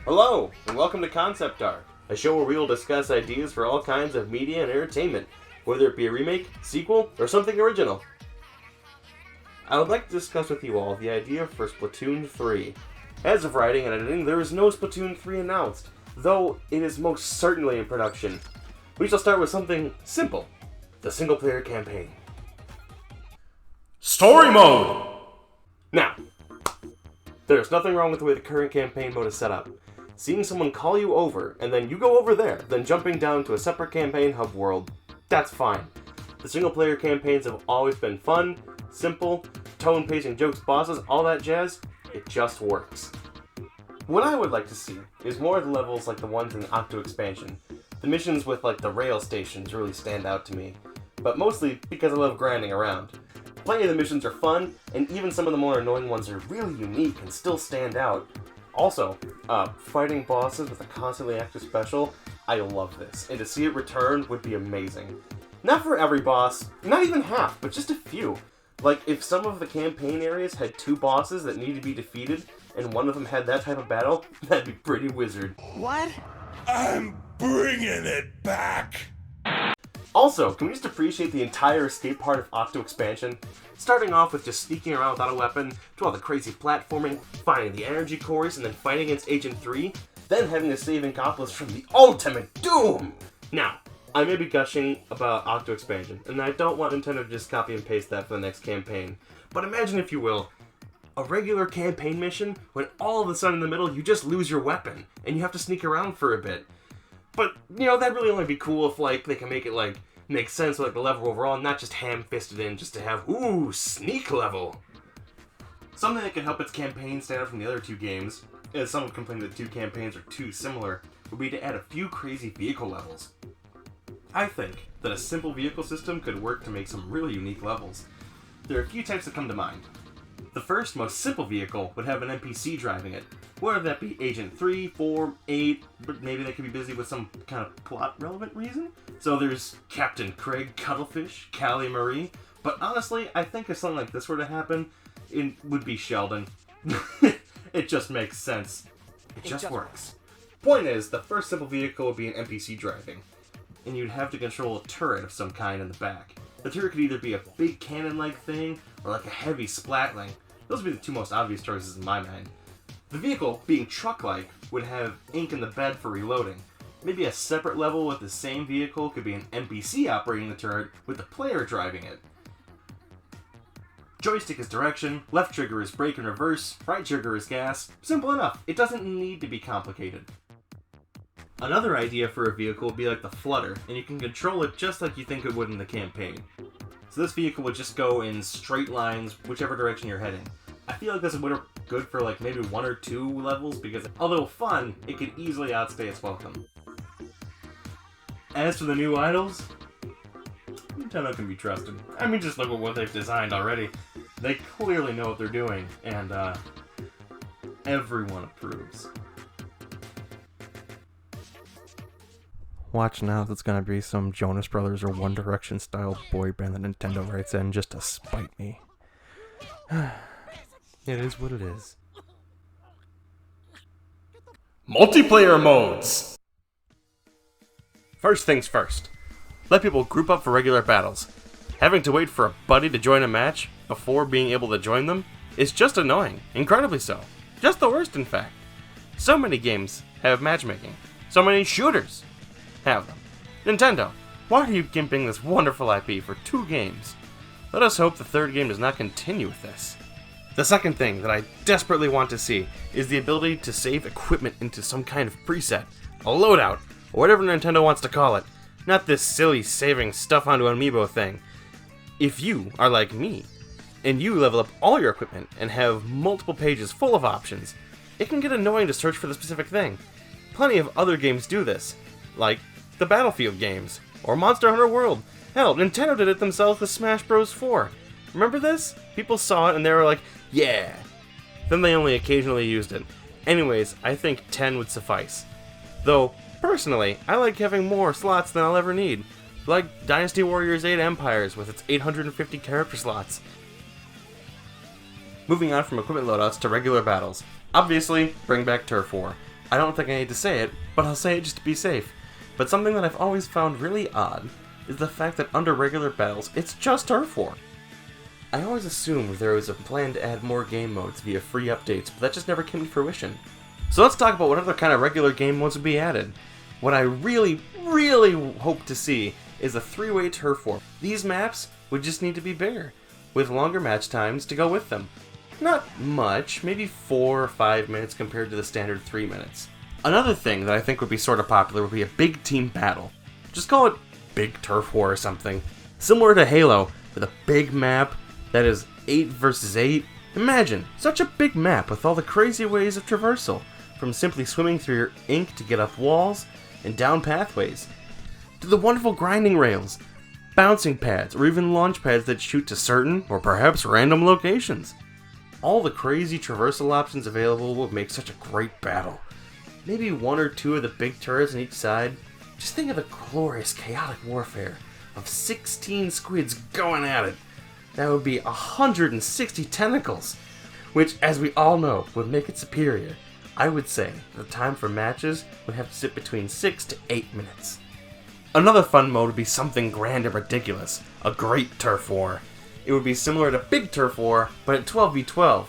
Hello, and welcome to Concept Art, a show where we will discuss ideas for all kinds of media and entertainment, whether it be a remake, sequel, or something original. I would like to discuss with you all the idea for Splatoon 3. As of writing and editing, there is no Splatoon 3 announced, though it is most certainly in production. We shall start with something simple, the single-player campaign. Story Mode! Now, there's nothing wrong with the way the current campaign mode is set up. Seeing someone call you over, and then you go over there, then jumping down to a separate campaign hub world, that's fine. The single-player campaigns have always been fun, simple, tone, pacing, jokes, bosses, all that jazz. It just works. What I would like to see is more of the levels like the ones in the Octo expansion. The missions with like the rail stations really stand out to me, but mostly because I love grinding around. Plenty of the missions are fun, and even some of the more annoying ones are really unique and still stand out. Also, fighting bosses with a constantly active special, I love this, and to see it return would be amazing. Not for every boss, not even half, but just a few. Like, if some of the campaign areas had 2 bosses that need to be defeated, and one of them had that type of battle, that'd be pretty wizard. What? I'm bringing it back! Also, can we just appreciate the entire escape part of Octo expansion? Starting off with just sneaking around without a weapon, to all the crazy platforming, finding the energy cores, and then fighting against Agent 3, then having to save Inkopolis from the ultimate doom! Now, I may be gushing about Octo expansion, and I don't want Nintendo to just copy and paste that for the next campaign, but imagine, if you will, a regular campaign mission when all of a sudden in the middle you just lose your weapon, and you have to sneak around for a bit. But, you know, that'd really only be cool if, like, they can make it, like, make sense with like, the level overall, and not just ham-fisted in just to have, ooh, sneak level. Something that could help its campaign stand out from the other 2 games, as some have complained that the 2 campaigns are too similar, would be to add a few crazy vehicle levels. I think that a simple vehicle system could work to make some really unique levels. There are a few types that come to mind. The first, most simple vehicle would have an NPC driving it, whether that be Agent 3, 4, 8, but maybe they could be busy with some kind of plot-relevant reason. So there's Captain Craig Cuttlefish, Callie Marie, but honestly, I think if something like this were to happen, it would be Sheldon. It just makes sense. It just works. Point is, the first simple vehicle would be an NPC driving, and you'd have to control a turret of some kind in the back. The turret could either be a big cannon-like thing, or like a heavy splatling. Those would be the 2 most obvious choices in my mind. The vehicle, being truck-like, would have ink in the bed for reloading. Maybe a separate level with the same vehicle could be an NPC operating the turret with the player driving it. Joystick is direction, left trigger is brake and reverse, right trigger is gas. Simple enough. It doesn't need to be complicated. Another idea for a vehicle would be like the Flutter, and you can control it just like you think it would in the campaign. So this vehicle would just go in straight lines, whichever direction you're heading. I feel like this would work good for like maybe 1 or 2 levels, because although fun, it could easily outstay its welcome. As for the new idols, Nintendo can be trusted. I mean, just look at what they've designed already. They clearly know what they're doing, and everyone approves. Watch now, it's gonna be some Jonas Brothers or One Direction style boy band that Nintendo writes in just to spite me. It is what it is. Multiplayer modes! First things first. Let people group up for regular battles. Having to wait for a buddy to join a match before being able to join them is just annoying. Incredibly so. Just the worst, in fact. So many games have matchmaking. So many shooters have them. Nintendo, why are you gimping this wonderful IP for 2 games? Let us hope the 3rd game does not continue with this. The second thing that I desperately want to see is the ability to save equipment into some kind of preset, a loadout, or whatever Nintendo wants to call it. Not this silly saving stuff onto an amiibo thing. If you are like me, and you level up all your equipment and have multiple pages full of options, it can get annoying to search for the specific thing. Plenty of other games do this, like the Battlefield games, or Monster Hunter World. Hell, Nintendo did it themselves with Smash Bros. 4. Remember this? People saw it and they were like, yeah! Then they only occasionally used it. Anyways, I think 10 would suffice. Though, personally, I like having more slots than I'll ever need. Like Dynasty Warriors 8 Empires with its 850 character slots. Moving on from equipment loadouts to regular battles. Obviously, bring back Turf War. I don't think I need to say it, but I'll say it just to be safe. But something that I've always found really odd is the fact that under regular battles, it's just Turf War. I always assumed there was a plan to add more game modes via free updates, but that just never came to fruition. So let's talk about what other kind of regular game modes would be added. What I really, really hope to see is a 3-way Turf War. These maps would just need to be bigger, with longer match times to go with them. Not much, maybe 4 or 5 minutes compared to the standard 3 minutes. Another thing that I think would be sort of popular would be a big team battle. Just call it Big Turf War or something. Similar to Halo, with a big map that is 8 versus 8. Imagine, such a big map with all the crazy ways of traversal, from simply swimming through your ink to get up walls and down pathways, to the wonderful grinding rails, bouncing pads, or even launch pads that shoot to certain, or perhaps random locations. All the crazy traversal options available would make such a great battle. Maybe 1 or 2 of the big turrets on each side. Just think of the glorious chaotic warfare of 16 squids going at it. That would be 160 tentacles, which, as we all know, would make it superior. I would say the time for matches would have to sit between 6 to 8 minutes. Another fun mode would be something grand and ridiculous, a Great Turf War. It would be similar to Big Turf War, but at 12v12.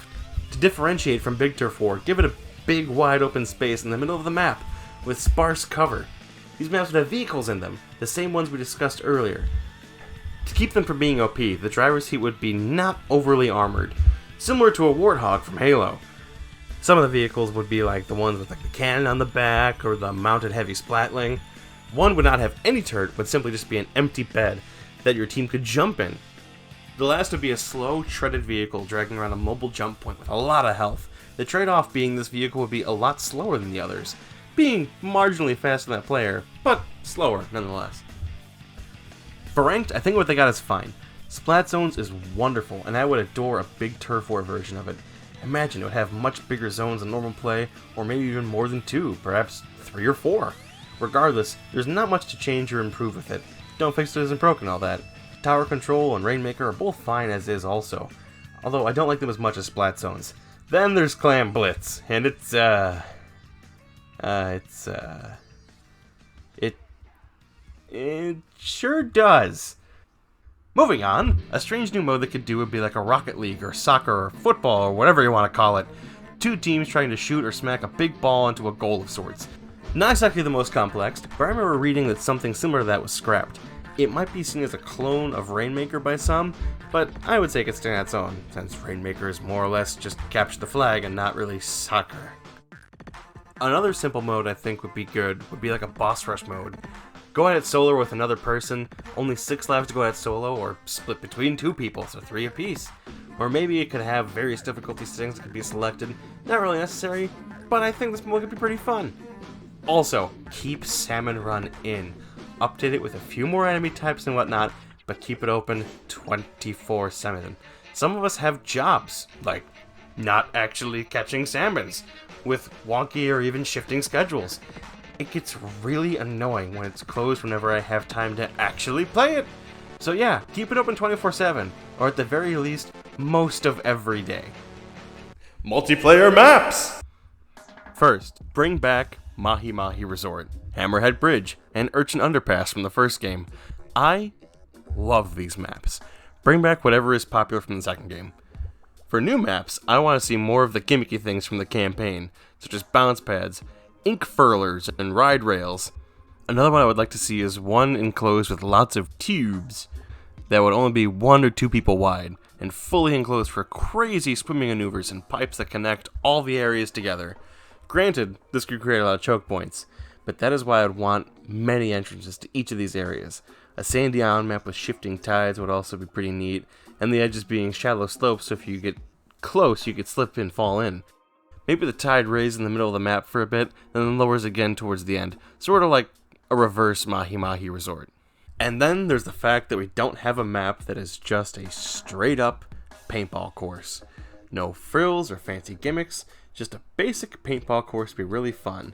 To differentiate from Big Turf War, give it a big wide open space in the middle of the map with sparse cover. These maps would have vehicles in them, the same ones we discussed earlier. To keep them from being OP, the driver's seat would be not overly armored, similar to a Warthog from Halo. Some of the vehicles would be like the ones with like the cannon on the back or the mounted heavy splatling. One would not have any turret, would simply just be an empty bed that your team could jump in. The last would be a slow, treaded vehicle dragging around a mobile jump point with a lot of health. The trade-off being this vehicle would be a lot slower than the others, being marginally faster than that player, but slower nonetheless. For ranked, I think what they got is fine. Splat Zones is wonderful, and I would adore a big Turf War version of it. Imagine it would have much bigger zones than normal play, or maybe even more than 2, perhaps 3 or 4. Regardless, there's not much to change or improve with it. Don't fix it isn't broken, all that. Tower Control and Rainmaker are both fine as is also, although I don't like them as much as Splat Zones. Then there's Clam Blitz, and it sure does. Moving on, a strange new mode they could do would be like a Rocket League or soccer or football or whatever you want to call it. 2 teams trying to shoot or smack a big ball into a goal of sorts. Not exactly the most complex, but I remember reading that something similar to that was scrapped. It might be seen as a clone of Rainmaker by some, but I would say it could stand on its own, since Rainmaker is more or less just capture the flag and not really soccer. Another simple mode I think would be good would be like a boss rush mode. Go at it solo with another person, only 6 lives to go at solo, or split between 2 people, so 3 apiece. Or maybe it could have various difficulty settings that could be selected. Not really necessary, but I think this mode could be pretty fun. Also, keep Salmon Run in. Update it with a few more enemy types and whatnot, but keep it open 24/7. Some of us have jobs, like not actually catching salmons, with wonky or even shifting schedules. It gets really annoying when it's closed whenever I have time to actually play it. So yeah, keep it open 24/7, or at the very least, most of every day. Multiplayer maps! First, bring back Mahi Mahi Resort, Hammerhead Bridge, and Urchin Underpass from the first game. I love these maps. Bring back whatever is popular from the second game. For new maps, I want to see more of the gimmicky things from the campaign, such as bounce pads, ink furlers, and ride rails. Another one I would like to see is one enclosed with lots of tubes that would only be 1 or 2 people wide, and fully enclosed for crazy swimming maneuvers and pipes that connect all the areas together. Granted, this could create a lot of choke points, but that is why I'd want many entrances to each of these areas. A sandy island map with shifting tides would also be pretty neat, and the edges being shallow slopes, so if you get close, you could slip and fall in. Maybe the tide raises in the middle of the map for a bit, and then lowers again towards the end, sort of like a reverse Mahi Mahi Resort. And then there's the fact that we don't have a map that is just a straight-up paintball course. No frills or fancy gimmicks, just a basic paintball course would be really fun.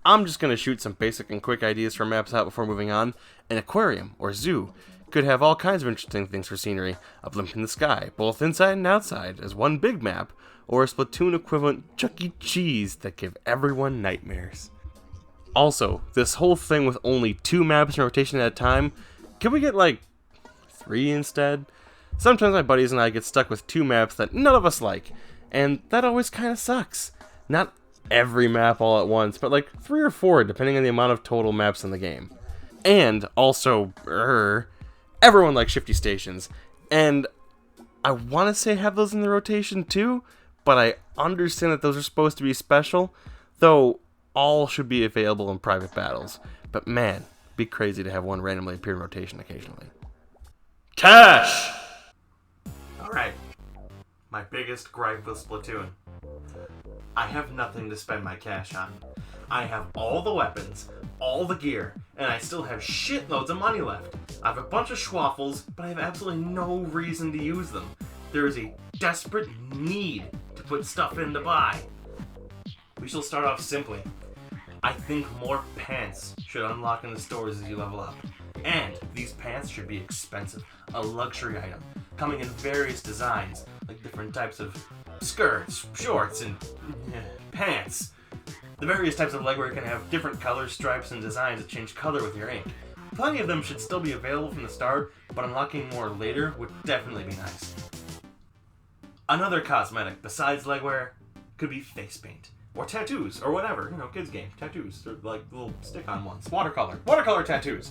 I'm just going to shoot some basic and quick ideas for maps out before moving on. An aquarium or zoo could have all kinds of interesting things for scenery, a blimp in the sky, both inside and outside, as one big map, or a Splatoon equivalent Chuck E. Cheese that give everyone nightmares. Also, this whole thing with only 2 maps in rotation at a time, can we get like 3 instead? Sometimes my buddies and I get stuck with 2 maps that none of us like, and that always kind of sucks. Not every map all at once, but like 3 or 4 depending on the amount of total maps in the game. And also, everyone likes shifty stations, and I want to say have those in the rotation too, but I understand that those are supposed to be special, though all should be available in private battles. But man, it'd be crazy to have one randomly appear in rotation occasionally. Cash! Alright, my biggest gripe with Splatoon. I have nothing to spend my cash on. I have all the weapons, all the gear, and I still have shitloads of money left. I have a bunch of schwaffles, but I have absolutely no reason to use them. There is a desperate need to put stuff in to buy. We shall start off simply. I think more pants should unlock in the stores as you level up. And these pants should be expensive, a luxury item, coming in various designs, like different types of skirts, shorts, and pants. The various types of legwear can have different colors, stripes, and designs that change color with your ink. Plenty of them should still be available from the start, but unlocking more later would definitely be nice. Another cosmetic besides legwear could be face paint. Or tattoos, or whatever, kids game, tattoos, or like little stick-on ones. Watercolor tattoos.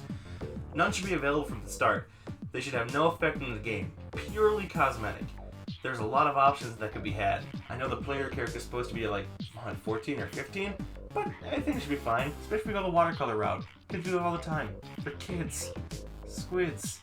None should be available from the start. They should have no effect on the game, purely cosmetic. There's a lot of options that could be had. I know the player character is supposed to be like 14 or 15, but I think it should be fine, especially if we go the watercolor route. Kids do that all the time. They're kids. Squids.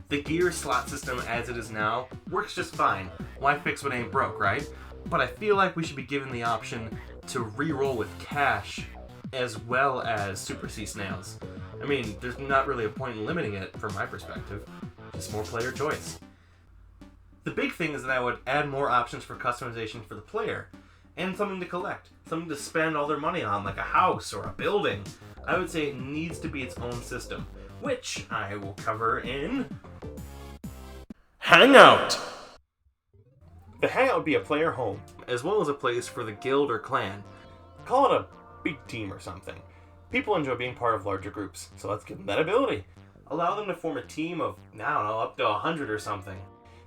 The gear slot system as it is now works just fine. Why fix what ain't broke, right? But I feel like we should be given the option to re-roll with cash as well as Super Sea Snails. I mean, there's not really a point in limiting it from my perspective. Just more player choice. The big thing is that I would add more options for customization for the player, and something to collect, something to spend all their money on, like a house or a building. I would say it needs to be its own system, which I will cover in Hangout! The Hangout would be a player home, as well as a place for the guild or clan. Call it a big team or something. People enjoy being part of larger groups, so let's give them that ability. Allow them to form a team of, up to 100 or something.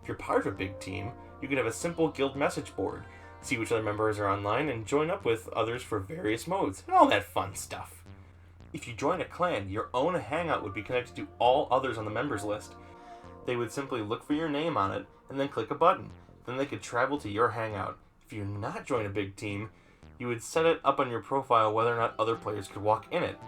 If you're part of a big team, you can have a simple guild message board, see which other members are online, and join up with others for various modes, and all that fun stuff. If you join a clan, your own Hangout would be connected to all others on the members list. They would simply look for your name on it, and then click a button. Then they could travel to your Hangout. If you do not join a big team, you would set it up on your profile whether or not other players could walk in it.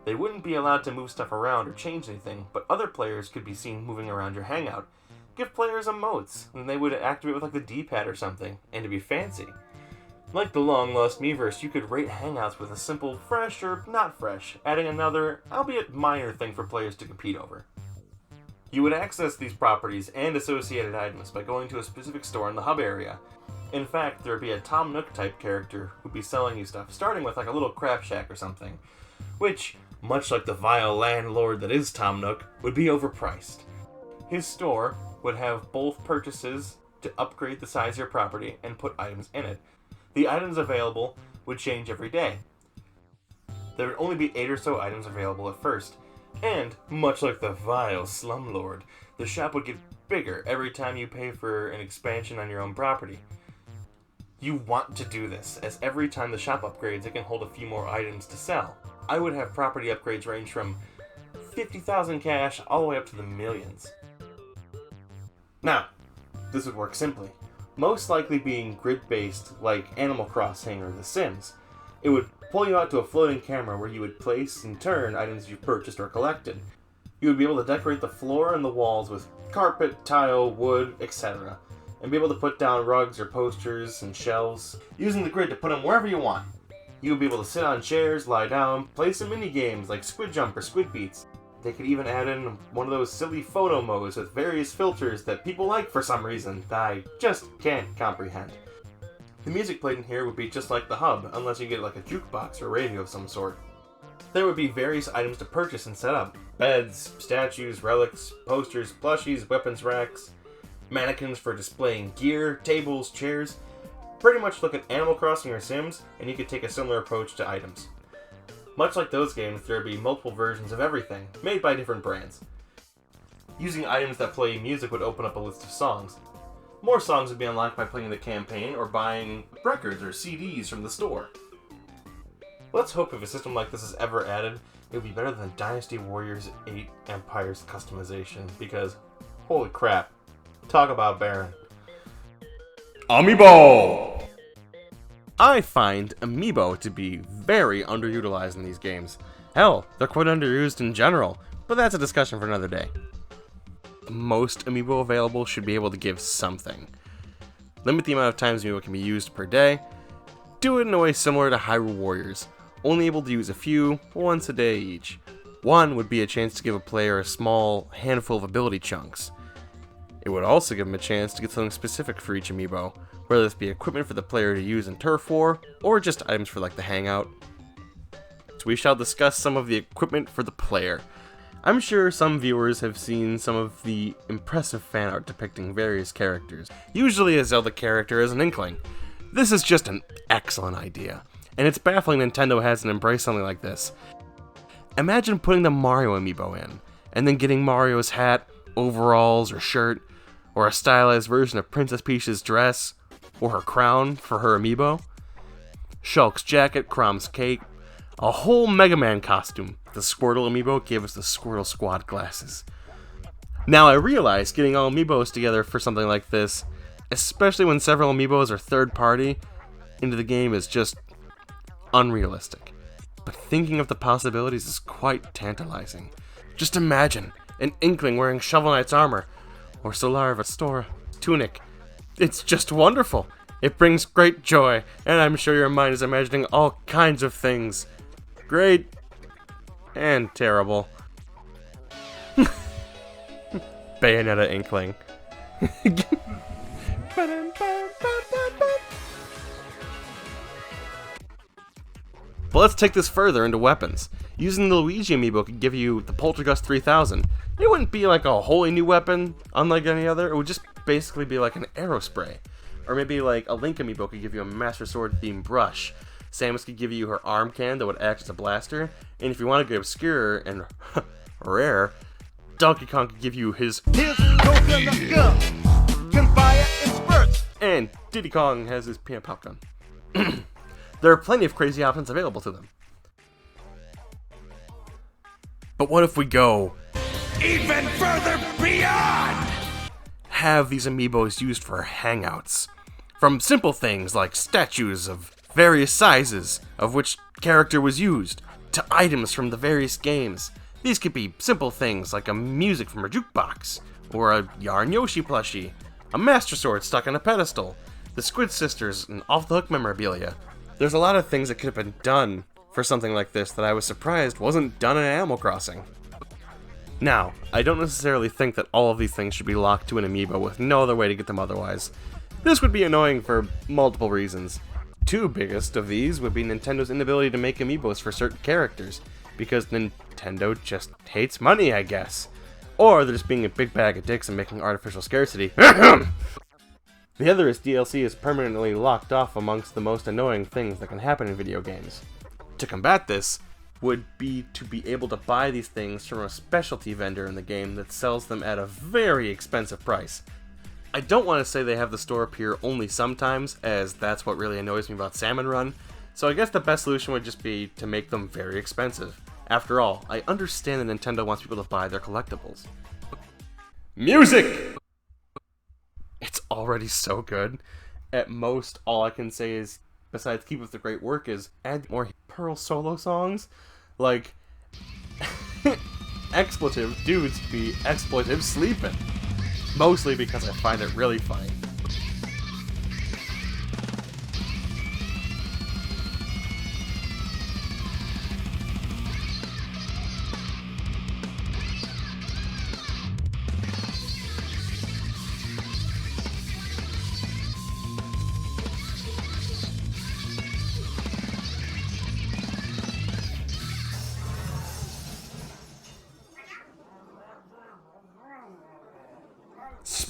They wouldn't be allowed to move stuff around or change anything, but other players could be seen moving around your Hangout. Give players emotes, and they would activate with like the D-pad or something, and to be fancy. Like the long-lost Miiverse, you could rate Hangouts with a simple fresh or not fresh, adding another, albeit minor thing for players to compete over. You would access these properties and associated items by going to a specific store in the hub area. In fact, there would be a Tom Nook type character who'd be selling you stuff, starting with like a little crab shack or something, which, much like the vile landlord that is Tom Nook, would be overpriced. His store would have both purchases to upgrade the size of your property and put items in it. The items available would change every day. There would only be 8 or so items available at first. And, much like the vile slumlord, the shop would get bigger every time you pay for an expansion on your own property. You want to do this, as every time the shop upgrades, it can hold a few more items to sell. I would have property upgrades range from 50,000 cash all the way up to the millions. Now, this would work simply, most likely being grid-based like Animal Crossing or The Sims. It would pull you out to a floating camera where you would place and turn items you've purchased or collected. You would be able to decorate the floor and the walls with carpet, tile, wood, etc. And be able to put down rugs or posters and shelves, using the grid to put them wherever you want. You would be able to sit on chairs, lie down, play some mini games like Squid Jump or Squid Beats. They could even add in one of those silly photo modes with various filters that people like for some reason that I just can't comprehend. The music played in here would be just like the hub, unless you get like a jukebox or radio of some sort. There would be various items to purchase and set up. Beds, statues, relics, posters, plushies, weapons racks, mannequins for displaying gear, tables, chairs. Pretty much look at Animal Crossing or Sims, and you could take a similar approach to items. Much like those games, there would be multiple versions of everything, made by different brands. Using items that play music would open up a list of songs. More songs would be unlocked by playing the campaign or buying records or CDs from the store. Let's hope if a system like this is ever added, it would be better than Dynasty Warriors 8 Empire's customization, because, holy crap, talk about barren. Amiibo! I find Amiibo to be very underutilized in these games. Hell, they're quite underused in general, but that's a discussion for another day. Most Amiibo available should be able to give something. Limit the amount of times Amiibo can be used per day. Do it in a way similar to Hyrule Warriors, only able to use a few, once a day each. One would be a chance to give a player a small handful of ability chunks. It would also give them a chance to get something specific for each Amiibo, whether this be equipment for the player to use in Turf War, or just items for like the Hangout. So we shall discuss some of the equipment for the player. I'm sure some viewers have seen some of the impressive fan art depicting various characters. Usually a Zelda character as an Inkling. This is just an excellent idea, and it's baffling Nintendo hasn't embraced something like this. Imagine putting the Mario Amiibo in, and then getting Mario's hat, overalls, or shirt, or a stylized version of Princess Peach's dress, or her crown for her Amiibo. Shulk's jacket, Chrome's cape, a whole Mega Man costume. The Squirtle Amiibo gave us the Squirtle Squad glasses. Now I realize getting all Amiibos together for something like this, especially when several Amiibos are third party into the game, is just unrealistic. But thinking of the possibilities is quite tantalizing. Just imagine an Inkling wearing Shovel Knight's armor, or Solar Vestora tunic. It's just wonderful. It brings great joy, and I'm sure your mind is imagining all kinds of things. Great and terrible. Bayonetta Inkling. But let's take this further into weapons. Using the Luigi Amiibo could give you the Poltergust 3000. It wouldn't be like a wholly new weapon, unlike any other. It would just basically be like an arrow spray. Or maybe like a Link Amiibo could give you a Master Sword themed brush. Samus could give you her arm can that would act as a blaster. And if you want to get obscure and rare, Donkey Kong could give you his coconut gun. Can fire in spurts. And Diddy Kong has his peanut pop gun. There are plenty of crazy options available to them. But what if we go even further beyond? Have these Amiibos used for hangouts. From simple things like statues of various sizes of which character was used, to items from the various games. These could be simple things like a music from a jukebox, or a Yarn Yoshi plushie, a Master Sword stuck on a pedestal, the Squid Sisters, and Off the Hook memorabilia. There's a lot of things that could have been done for something like this that I was surprised wasn't done in Animal Crossing. Now, I don't necessarily think that all of these things should be locked to an Amiibo with no other way to get them otherwise. This would be annoying for multiple reasons. Two biggest of these would be Nintendo's inability to make Amiibos for certain characters, because Nintendo just hates money, I guess. Or they're just being a big bag of dicks and making artificial scarcity. The other is DLC is permanently locked off amongst the most annoying things that can happen in video games. To combat this would be to be able to buy these things from a specialty vendor in the game that sells them at a very expensive price. I don't want to say they have the store appear only sometimes, as that's what really annoys me about Salmon Run, so I guess the best solution would just be to make them very expensive. After all, I understand that Nintendo wants people to buy their collectibles. Music! It's already so good. At most, all I can say is, besides keep up the great work, is add more Pearl solo songs. Like, expletive dudes be expletive sleeping. Mostly because I find it really funny.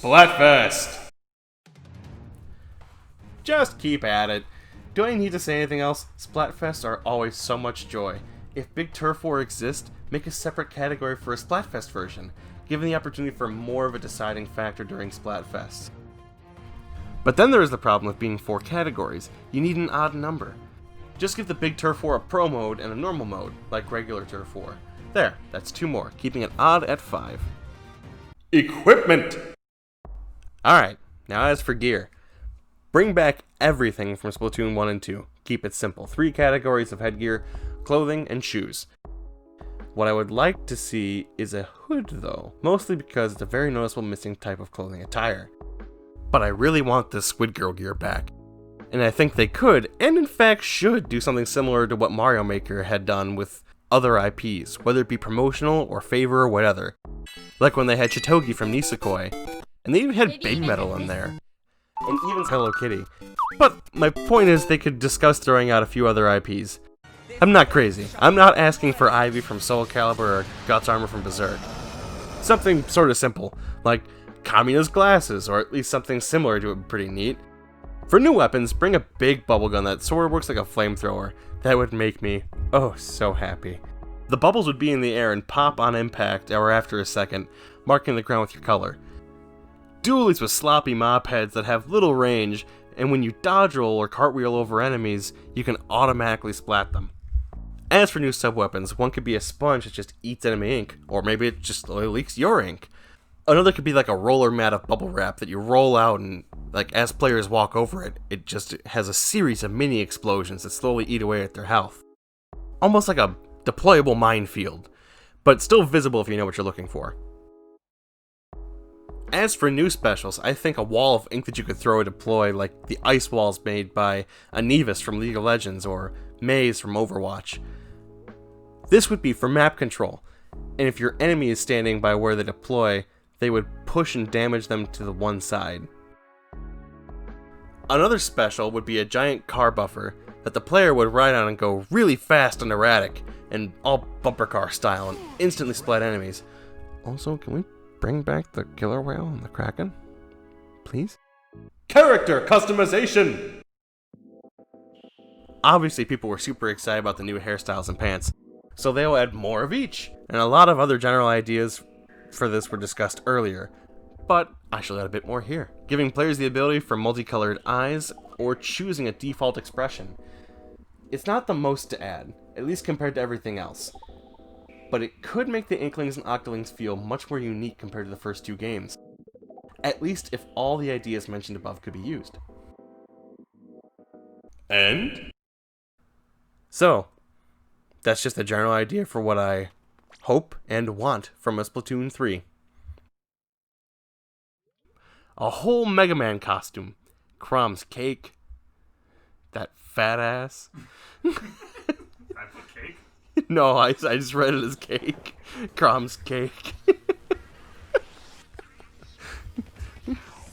Splatfest! Just keep at it. Do I need to say anything else? Splatfests are always so much joy. If Big Turf War exists, make a separate category for a Splatfest version, giving the opportunity for more of a deciding factor during Splatfest. But then there is the problem with being 4 categories. You need an odd number. Just give the Big Turf War a pro mode and a normal mode, like regular Turf War. There, that's 2 more, keeping it odd at 5. Equipment! Alright, now as for gear. Bring back everything from Splatoon 1 and 2. Keep it simple. 3 categories of headgear, clothing, and shoes. What I would like to see is a hood though, mostly because it's a very noticeable missing type of clothing attire. But I really want this Squid Girl gear back. And I think they could, and in fact should, do something similar to what Mario Maker had done with other IPs, whether it be promotional or favor or whatever. Like when they had Chitogi from Nisekoi, and they even had Big Metal in there, and even Hello Kitty. But my point is they could discuss throwing out a few other IPs. I'm not crazy. I'm not asking for Ivy from Soul Calibur or Guts Armor from Berserk. Something sort of simple, like Kamina's glasses, or at least something similar to it pretty neat. For new weapons, bring a big bubble gun that sort of works like a flamethrower. That would make me, oh, so happy. The bubbles would be in the air and pop on impact or after a second, marking the ground with your color. Dualies with sloppy mop heads that have little range, and when you dodge roll or cartwheel over enemies, you can automatically splat them. As for new sub-weapons, one could be a sponge that just eats enemy ink, or maybe it just leaks your ink. Another could be like a roller mat of bubble wrap that you roll out and, like, as players walk over it, it just has a series of mini explosions that slowly eat away at their health. Almost like a deployable minefield, but still visible if you know what you're looking for. As for new specials, I think a wall of ink that you could throw or deploy, like the ice walls made by Anivis from League of Legends or Maze from Overwatch. This would be for map control, and if your enemy is standing by where they deploy, they would push and damage them to the one side. Another special would be a giant car buffer that the player would ride on and go really fast and erratic, and all bumper car style, and instantly splat enemies. Also, can we bring back the killer whale and the kraken? Please? Character customization! Obviously, people were super excited about the new hairstyles and pants, so they'll add more of each, and a lot of other general ideas for this were discussed earlier, but I shall add a bit more here, giving players the ability for multicolored eyes or choosing a default expression. It's not the most to add, at least compared to everything else, but it could make the Inklings and Octolings feel much more unique compared to the first 2 games, at least if all the ideas mentioned above could be used. And? So, that's just a general idea for what I hope and want from a Splatoon 3. A whole Mega Man costume. Crom's cake. That fat ass. I put cake? No, I just read it as cake. Crom's cake.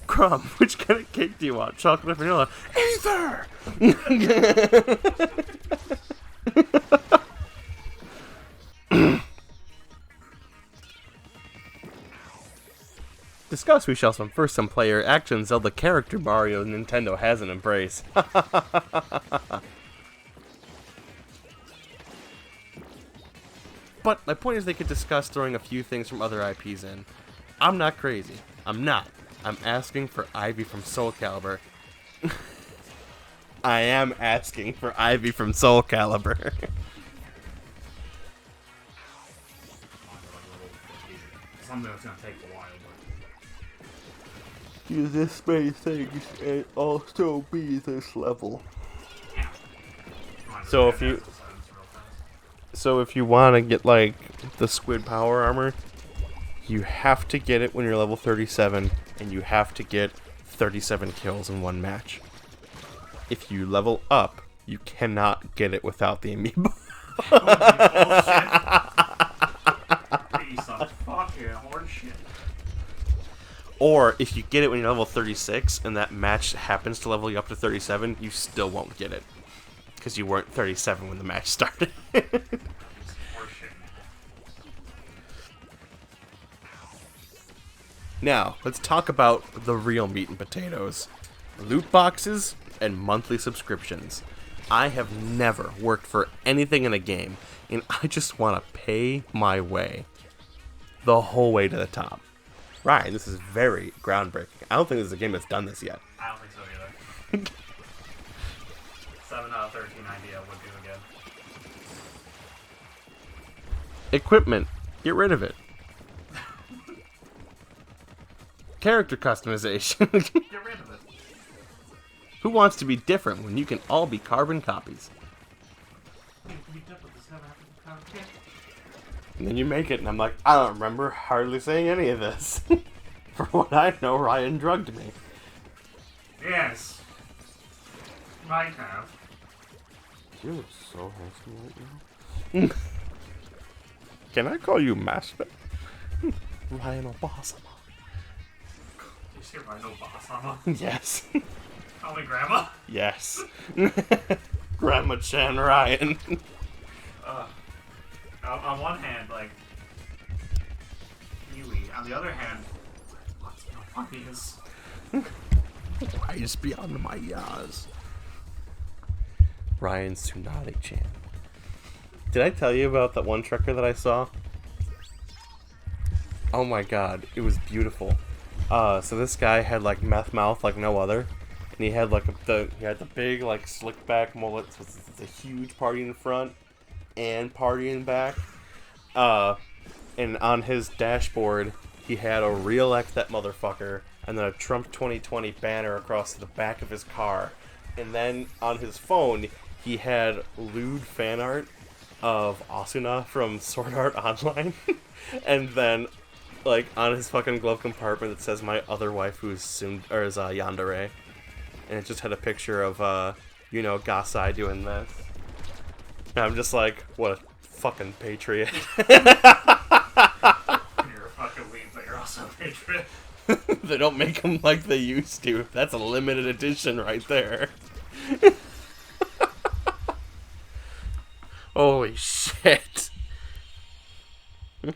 Crom, which kind of cake do you want? Chocolate or vanilla? Either! Discuss we shall first some player action Zelda character Mario Nintendo hasn't embraced. But my point is they could discuss throwing a few things from other IPs in. I'm not crazy. I'm not. I'm asking for Ivy from Soul Calibur. I am asking for Ivy from Soul Calibur. Something that's gonna take a while, but Do this many things and also be this level. So if you want to get like the squid power armor, you have to get it when you're level 37, and you have to get 37 kills in one match. If you level up, you cannot get it without the amiibo. Or if you get it when you're level 36 and that match happens to level you up to 37, you still won't get it. Because you weren't 37 when the match started. Now, let's talk about the real meat and potatoes. Loot boxes and monthly subscriptions. I have never worked for anything in a game, and I just want to pay my way. The whole way to the top. Ryan, this is very groundbreaking. I don't think this is a game that's done this yet. I don't think so either. 7 out of 13 idea would do again. Equipment. Get rid of it. Character customization. Get rid of it. Who wants to be different when you can all be carbon copies? And then you make it, and I'm like, I don't remember hardly saying any of this. For what I know, Ryan drugged me. Yes. Might have. You look so handsome right now. Can I call you Master? Ryan Obasama. You say Rhino Bossama? Yes. Call me Grandma? Yes. Grandma Chan Ryan. On one hand, like, Yui. On the other hand, what's no funniest? Rise beyond my yas. Ryan Tsunade Chan. Did I tell you about that one trucker that I saw? Oh my god, it was beautiful. So this guy had like meth mouth like no other, and he had like the big like slick back mullets with the huge party in front and party in back. And on his dashboard he had a re-elect that motherfucker and then a Trump 2020 banner across the back of his car. And then on his phone he had lewd fan art of Asuna from Sword Art Online. And then like on his fucking glove compartment it says my other wife who's soon or is Yandere. And it just had a picture of Gasai doing this. And I'm just like, what a fucking patriot. You're a fucking weeb, but you're also a patriot. They don't make them like they used to. That's a limited edition right there. Holy shit.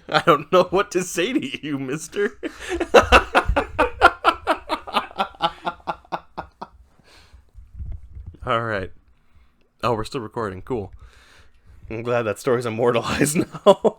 I don't know what to say to you, mister. Alright. Oh, we're still recording. Cool. I'm glad that story's immortalized now.